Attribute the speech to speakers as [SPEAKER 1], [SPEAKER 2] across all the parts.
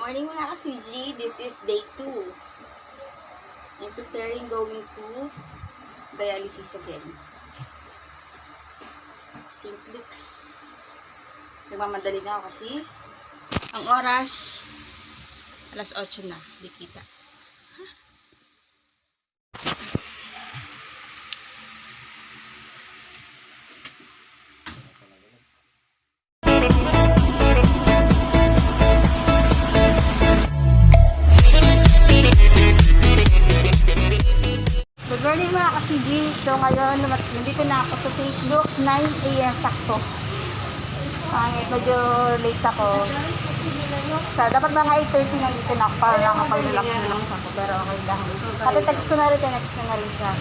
[SPEAKER 1] Morning mga ka-CG, this is day 2. I'm preparing going to dialysis again. St. Luke's. Nagmamadali na ako kasi ang oras alas 8 na, di kita. Good morning mga ka-CG. So ngayon, nandito na ako sa St. Luke's, 9 AM sakto. Medyo late ako. So, dapat mga 8:30 nandito na ako para nakapag-relax ako. Pero okay lang. Kasi text ko na rin siya.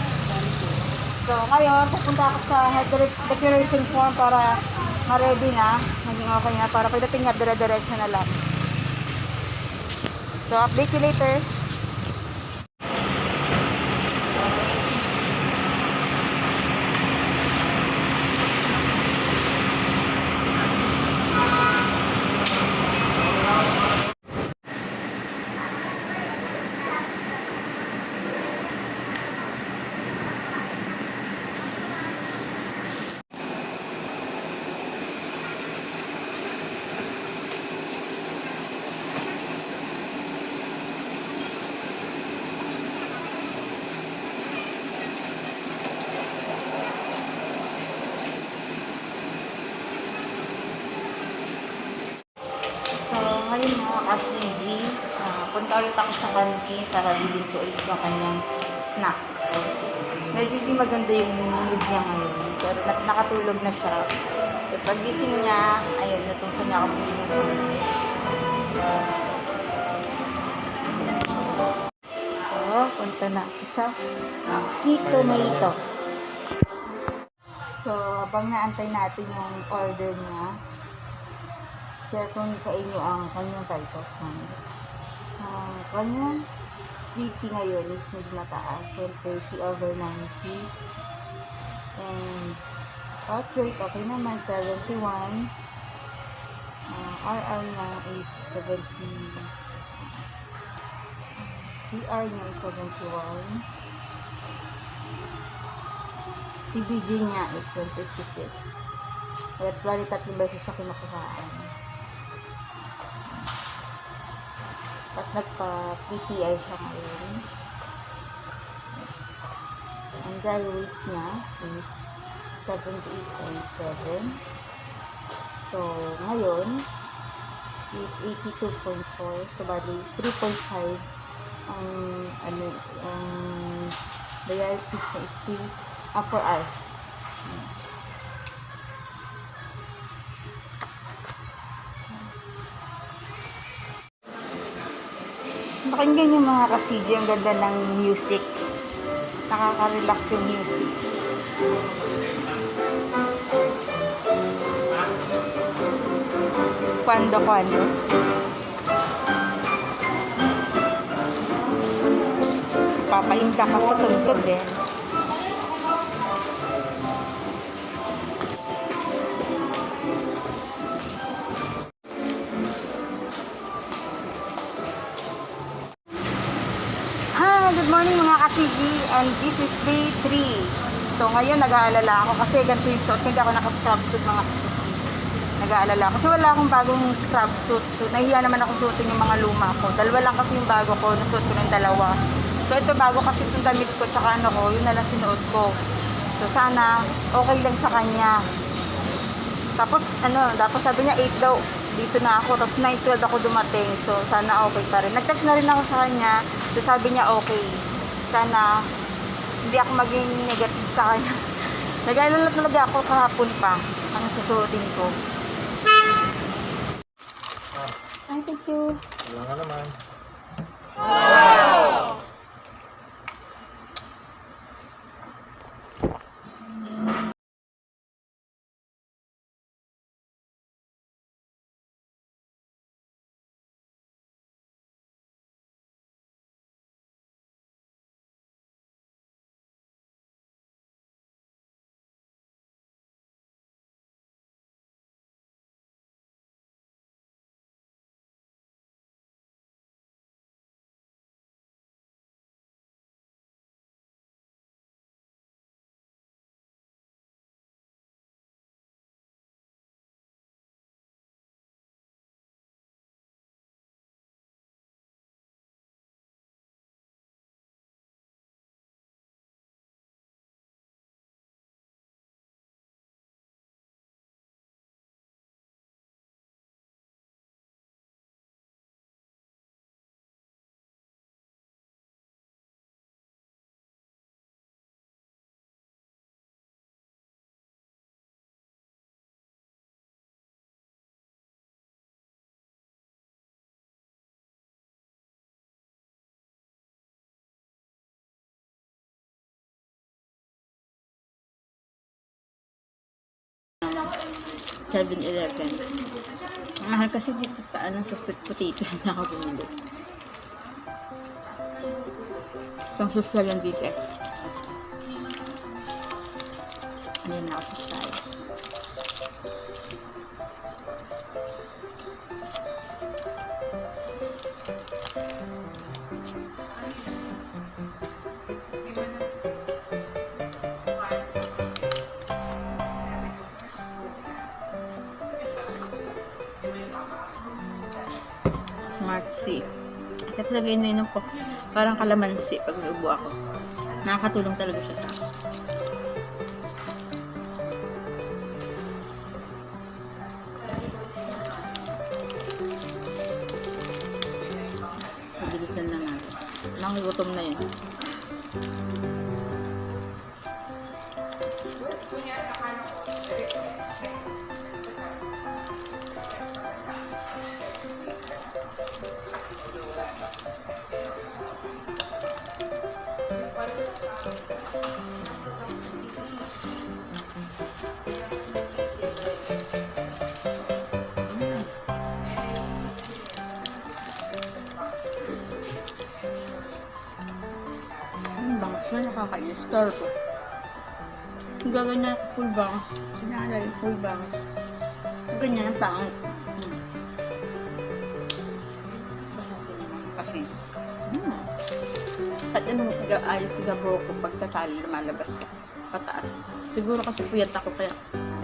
[SPEAKER 1] So ngayon, pupunta ako sa health declaration form para ma-ready na. Maging okay na. Para pagdating niya, dire-diretso na lang. So update you later. Ngayon mga ka-CG, punta ulit ako sa canteen para bilhin ko ulit yung kanyang snack. Medyo di maganda yung mood niya ngayon, pero nakatulog na siya. So, pag-gising niya, ayun, natungsan niya ako bilhin ng sandwich. So, punta na ako sa Sweet Tomato. So, habang naantay natin yung order niya, share ko sa inyo ang kanyang title signs. Kanyang BP ngayon is medyo mataas. 30/90. And heart rate okay naman, 71. RR niya is 70. PR niya is 71. CBG niya is 156. Kaya bali 3 beses siya kinukuhaan. Tapos nagpa-PTI siya ngayon. Ang dry weight niya is 78.7. So, ngayon is 82.4. So, bali 3.5 ang dialysis na is 4 hours. Pakinggan yung mga ka-CG, ang ganda ng music. Nakaka-relax yung music. Kwando. Papainda ka sa tugtog eh. Good morning mga ka-CG, and this is day 3. So ngayon nag-aalala ako kasi ganito yung suot, hindi ako naka-scrub suit mga ka-CG. Nag-aalala ako kasi wala akong bagong scrub suit. So nahiya naman ako suotin yung mga luma ko. Dalawa lang kasi yung bago ko, nasuot ko ng dalawa. So ito bago kasi itong damit ko tsaka ano ko, yun na lang sinuot ko. So sana okay lang sa kanya. Tapos sabi niya 8 daw dito na ako, tapos 9:12 ako dumating, so sana okay pa rin. Nag-text na rin ako sa kanya, so sabi niya okay, sana hindi ako maging negative sa kanya. Nag-aalala talaga ako kahapon pa ang susuotin ko. Ay, thank you.
[SPEAKER 2] Wala nga naman. 7-Eleven. Mahal kasi dito sa sa sweet potato na ako bumili. Itong social lang dito eh. Ayan na ako sa tayo. Smart C. At talaga ininom ko, parang kalamansi pag may ubo ako. Nakakatulong talaga siya sa akin. So, bilisan na natin. Nakigutom na yun. Bangs na nakaka-star ko. Gagana full bang. Sinalay full bang. Ganyan ang pangit. Sasabi naman kasi. At anong ayos sa buhok ko pagtatali lumalabas siya. Pataas. Siguro kasi puyat ako kaya.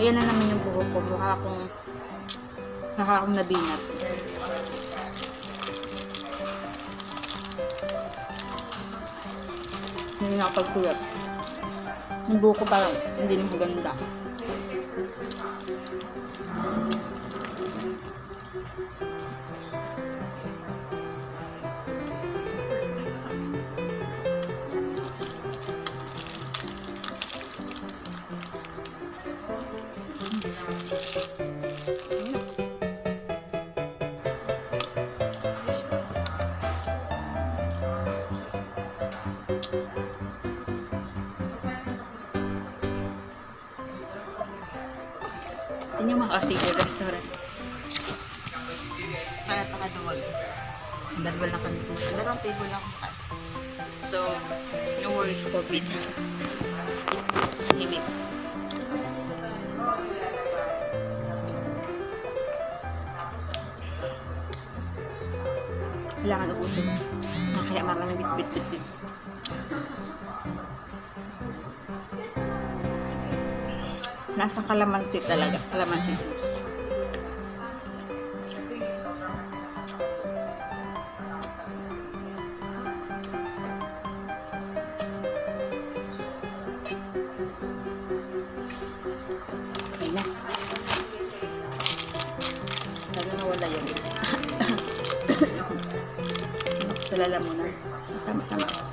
[SPEAKER 2] Ayan na naman yung buhok ko. Mukha akong nabinat. Hindi nakapagpuyat. Yung buhok ko parang hindi maganda. Yan yung mga Casino restaurant. Kaya pakaduwag. Dalawa lang kami. Dalawang table lang kami. So, no worries sa COVID. Himik. Kailangan ubusin. Kaya mama ng bit-bit-bit-bit. Nasa kalamansi talaga. Kalamansi juice. Okay na. Talaga nawala yun. Sa lalamunan. Tama-tama.